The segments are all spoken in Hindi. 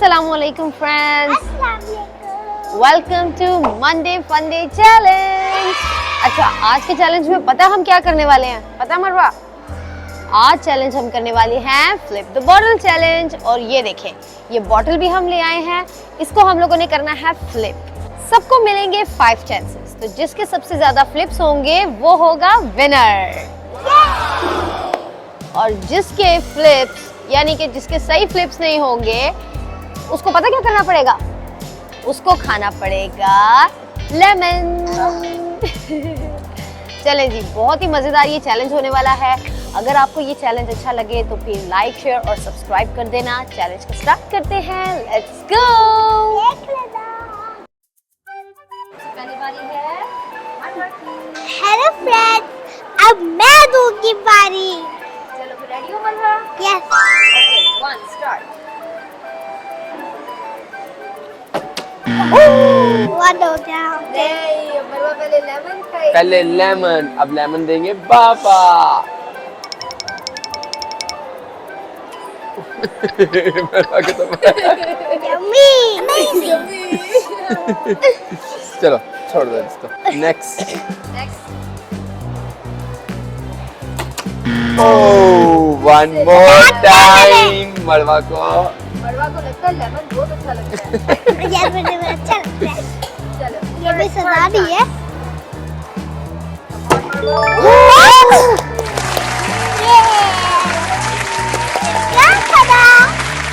अस्सलामुअलैकुम फ्रेंड्स, वेलकम टू मंडे फंडे चैलेंज। अच्छा, आज के चैलेंज में पता हम क्या करने वाले हैं? पता मरवा, आज चैलेंज हम करने वाले हैं फ्लिप द बॉटल चैलेंज। और ये देखें, ये बॉटल भी हम ले आए हैं, इसको हम लोगों ने करना है फ्लिप। सबको मिलेंगे 5 चांसेस, तो जिसके सबसे ज्यादा फ्लिप्स होंगे वो होगा विनर। और जिसके फ्लिप्स यानी कि जिसके सही फ्लिप्स नहीं होंगे उसको पता क्या करना पड़ेगा? उसको खाना पड़ेगा लेमन। चलें जी, बहुत ही मजेदार ये चैलेंज होने वाला है। अगर आपको ये चैलेंज अच्छा लगे तो फिर लाइक, शेयर और सब्सक्राइब कर देना। चैलेंज को स्टार्ट करते हैं, लेट्स गो। पहली बारी है हेलो फ्रेंड्स, अब मैं दूंगी बारी। चलो फिर रेडी हो मरवा? यस। Okay, 1 start. वन हो गया। नहीं, मरवा पहले लेमन खाएगी। पहले लेमन, अब लेमन देंगे पापा। यम्मी। चलो छोड़ दो इसको। नेक्स्ट। ओह, वन मोर टाइम। मरवा को लगता है लेमन बहुत अच्छा लगता है। ये मुझे अच्छा लगता है। चलो, ये भी सजा दी है।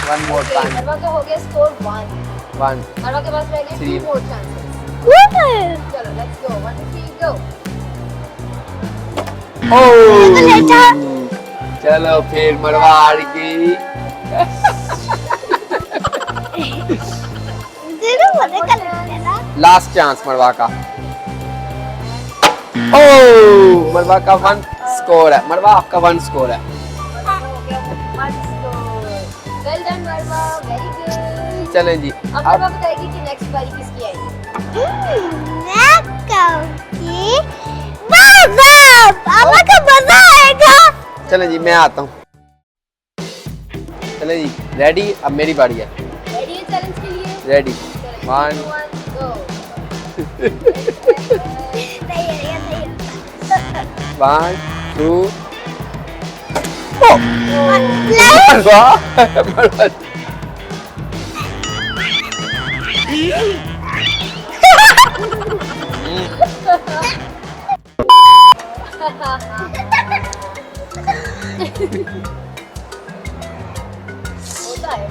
One more time. मरवा का हो गया स्कोर 1। वन। मरवा के पास रह गए 2 3 मोर चांसेस। चलो लेट्स गो, 1 2 3 गो। ओह, चलो फिर मरवा हार गई। लास्ट चांस मरवा का। ओह, मरवा का 1 स्कोर है। मरवा आपका 1 स्कोर है। वेल डन मरवा, वेरी गुड। चलें जी, अब मरवा बताएगी कि नेक्स्ट बारी किसकी आएगी। मैं कहूँगी पापा का मजा आएगा। चलें जी, मैं आता हूँ। चलें जी, रेडी? अब मेरी बारी है। रेडी है चैलेंज के लिए? रेडी। 1 गो। 1 2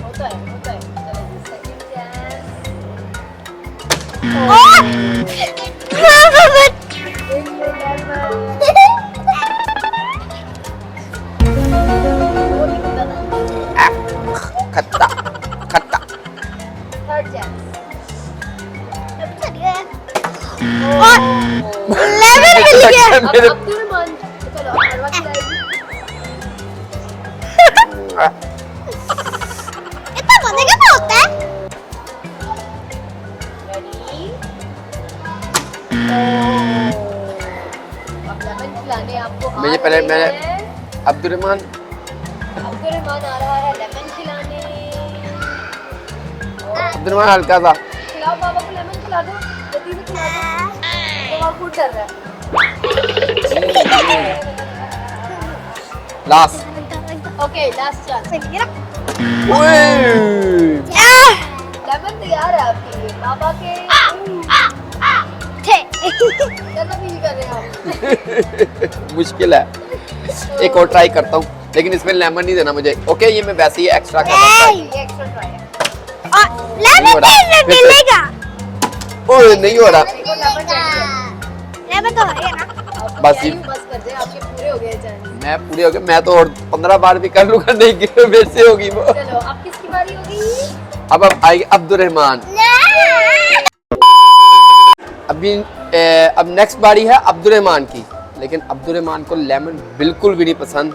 होता है। चलो जी, सेकंड चांस। खट्टा खट्टा। Third chance. लेमन मिल गया। अब अब्दुलरहमान, चलो मरवा की बारी। इतना मजे का होता है। रेडी? अब लेमन खिलाने आपको आ मुझे पहले रहे मैंने हैं। अब्दुलरहमान अब्दुलरहमान आ रहा है लेमन खिलाने। अब्दुलरहमान हल्का सा। खिलाओ बाबा को, लेमन खिला दो, जल्दी से खिला दो। तो आप फूड कर रहा है। Last. Okay, last chance. Lemon तैयार है आपके लिए, बाबा के। चलो फील कर रहे हैं आप। मुश्किल है। एक और ट्राई करता हूँ, लेकिन इसमें लेमन नहीं देना मुझे। ओके, ये मैं वैसे ही एक्स्ट्रा कर रहा हूँ। ये एक्स्ट्रा ट्राई है। लेमन मिलेगा। ओह, नहीं हो रहा। देखो लेमन चाहिए। लेमन तो है ना। बस ये- बस कर दे, आपके पूरे हो गए चांस। मैं पूरी हो गई। मैं तो और 15 बार भी कर लूंगा, नहीं कि वैसे होगी वो। चलो, अब किसकी बारी होगी? अब आएगी अब्दुलरहमान। अब नेक्स्ट बारी है अब्दुलरहमान की, लेकिन अब्दुलरहमान को लेमन बिल्कुल भी नहीं पसंद,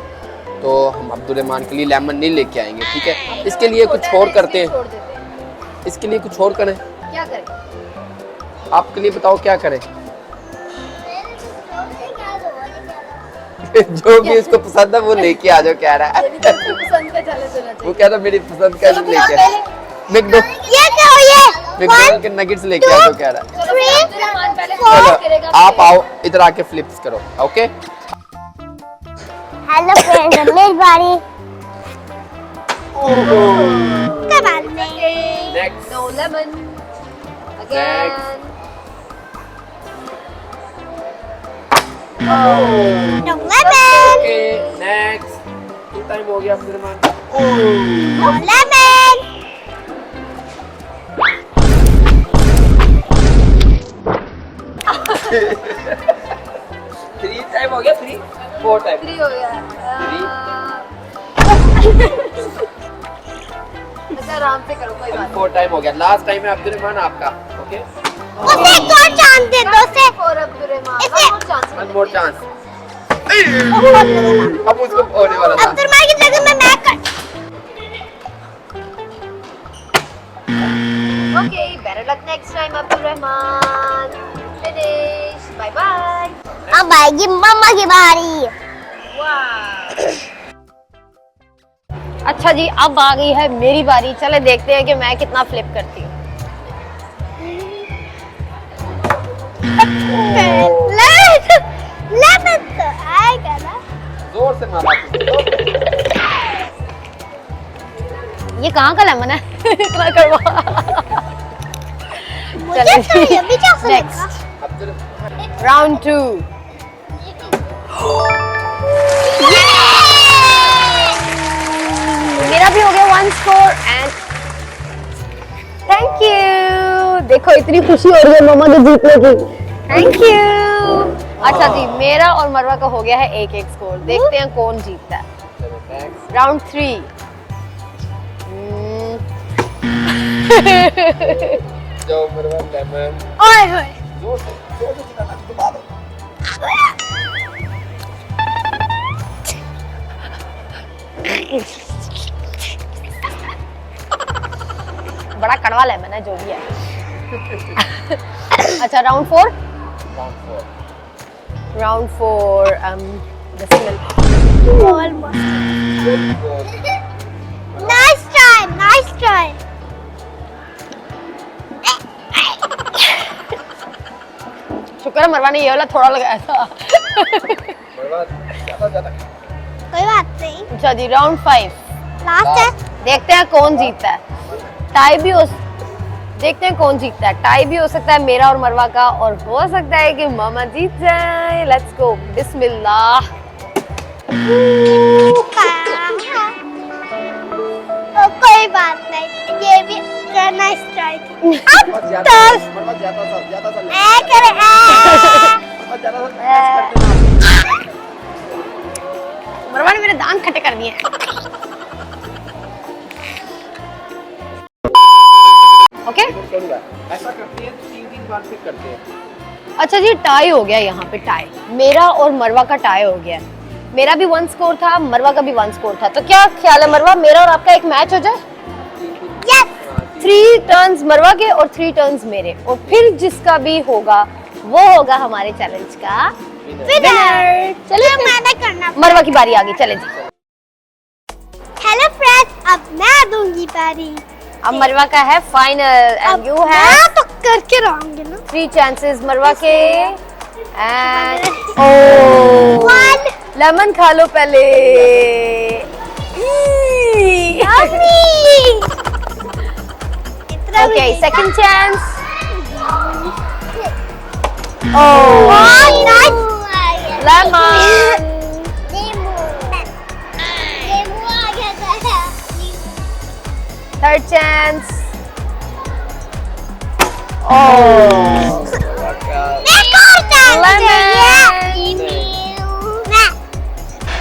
तो हम अब्दुलरहमान के लिए लेमन नहीं लेके आएंगे, ठीक है? इसके लिए कुछ और करते हैं। छोड़ देते हैं। इसके लिए कुछ और करें। क्या करें? आपके लिए बताओ क्या करें। जो भी इसको पसंद है वो लेके आ जाओ, कह रहा है। पसंद का चैलेंज होना चाहिए। वो कह रहा मेरी पसंद का चलो फिर लेके आप मैकडो ये क्या हो ये? मैकडोनल्ड के नगेट्स लेके आ जो कह रहा है। 3 चलो आप आओ इधर आके फ्लिप्स करो। ओके हेलो फ्रेंड्स, मेरी बारी। कब आते? Next No lemon. Again. No lemon. Okay next two time हो गया अब्दुल रहमान का। No lemon. थ्री टाइम हो गया। 4 टाइम 3 हो गया। अच्छा आराम से करो, कोई बात 4 टाइम हो गया। लास्ट टाइम है अब्दुल रहमान आपका। ओके उसे एक और चांस दे दो उसे। नहीं। और अब्दुल रहमान इसे- one more chance one more chance. अब अब उसको होने वाला था। तुम्हारी की जगह मैं कर। Okay, better luck next time, Abdul Rahman. Finish. Bye bye. अब आएगी मम्मा की बारी। Wow. अच्छा जी, अब आ गई है मेरी बारी। चले देखते हैं कि मैं कितना फ्लिप करती हूँ। लेमन तो आएगा ना। जोर से मारा। ये कहाँ का लेमन है? इतना करवा। मुझे तो ये भी कैसा लगा? Next Abdul round 2। मेरा भी हो गया 1 स्कोर एंड थैंक यू। देखो इतनी खुशी हो रही है मम्मा के जीतने की। Thank you. अच्छा जी, मेरा और मरवा का हो गया है 1-1 स्कोर। देखते हैं कौन जीतता है। राउंड 3। जो मरवा लेमन ओए होए। जोर से चिल्लाना दबा दो। बड़ा कड़वा लेमन है जो भी है। अच्छा round 4। Round 4 nice try, nice try. शुक्र है मरवा ने ये वाला थोड़ा लगाया था। मरवा ज्यादा कोई बात नहीं। अच्छा जी राउंड 5। लास्ट है। देखते हैं कौन जीतता है। टाई भी हो देखते हैं कौन जीतता है। टाई भी हो सकता है मेरा और मरवा का, और हो सकता है कि मामा जीत जाए। Let's go. बिस्मिल्लाह। कोई बात नहीं, ये भी नाइस ट्राई थी। मरवा ज्यादा सा ऐ करे ऐ। मरवा ज्यादा सा करते मरवा ने मेरे दांत खट्टे कर दिए हैं। ओके ना। ऐसा करते हैं 3 बार फिर करते हैं। अच्छा जी, टाई हो गया यहाँ पे। टाई मेरा और मरवा का टाई हो गया। मेरा भी 1 स्कोर था, मरवा का भी 1 स्कोर था। तो क्या ख्याल है मरवा, मेरा और आपका एक मैच हो जाए? यस। 3 टर्न्स मरवा के और 3 टर्न्स मेरे, और फिर जिसका भी होगा वो होगा हमारे चैलेंज का विनर। चलिए मैंने करना। मरवा की बारी आ गई। चले जी। हेलो फ्रेंड्स, अब मैं दूंगी बारी। अब मरवा का है फाइनल एंड यू हैव मैं तो करके रहूंगी ना। 3 चांसेस मरवा के। एंड ओ 1 लेमन खा लो पहले। Okay second chance. Oh lemon. Third chance. Oh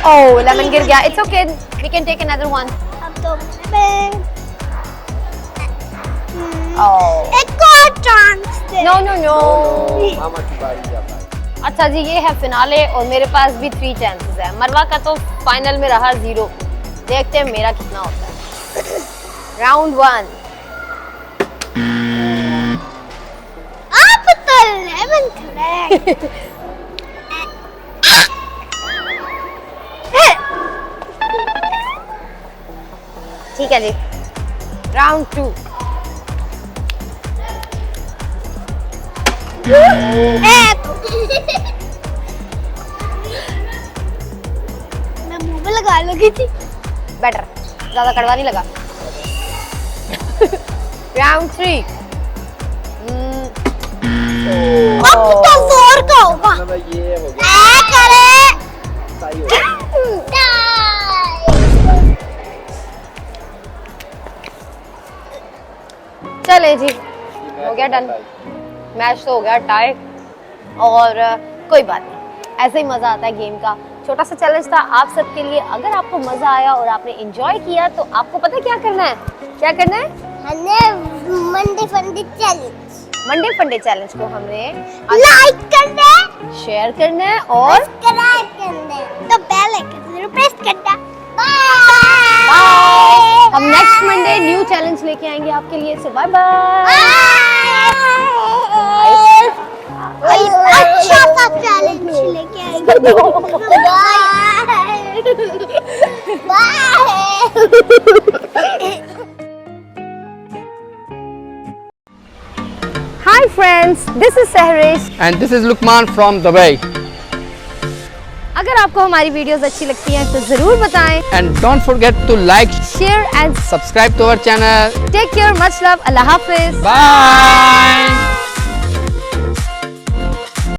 Oh, lemon गिर गया. It's okay. We can take another one. Oh. एक और चांस दे। No, no, no. मामा की बारी अब आई। अच्छा जी, ये है फिनाले और मेरे पास भी 3 चांसेस है। मरवा का तो फाइनल में रहा 0। देखते हैं मेरा कितना होता है। राउंड 1। आप तो लेमन खड़े। ठीक है जी। राउंड 2। मैं मुंह पे लगा लगी थी। बेटर, ज्यादा कड़वा नहीं लगा। राउंड 3। अब तो जोर का होगा। ये हो गया। ऐ करे। सही हो गया। चले जी, हो गया डन। मैच तो हो गया टाई। और कोई बात नहीं, ऐसे ही मजा आता है गेम का। छोटा सा चैलेंज था आप सबके लिए। अगर आपको मजा आया और आपने एंजॉय किया तो आपको पता है क्या करना है? क्या करना है? हमने मंडे फंडे चैलेंज, मंडे फंडे चैलेंज को हमने लाइक करना है, शेयर करना है और सब्सक्राइब करना है, तो बेल आइकन जरूर प्रेस करना। बाय। हम नेक्स्ट मंडे न्यू चैलेंज लेके आएंगे आपके लिए। सो बाय बाय। अच्छा सा चैलेंज लेके आएंगे। Hi friends, this is Sehrish. And this is Luqman from Dubai. अगर आपको हमारी वीडियोस अच्छी लगती हैं तो जरूर बताएं। And don't forget to like, Share and subscribe to our channel. take care. Much love. Allah Hafiz. Bye.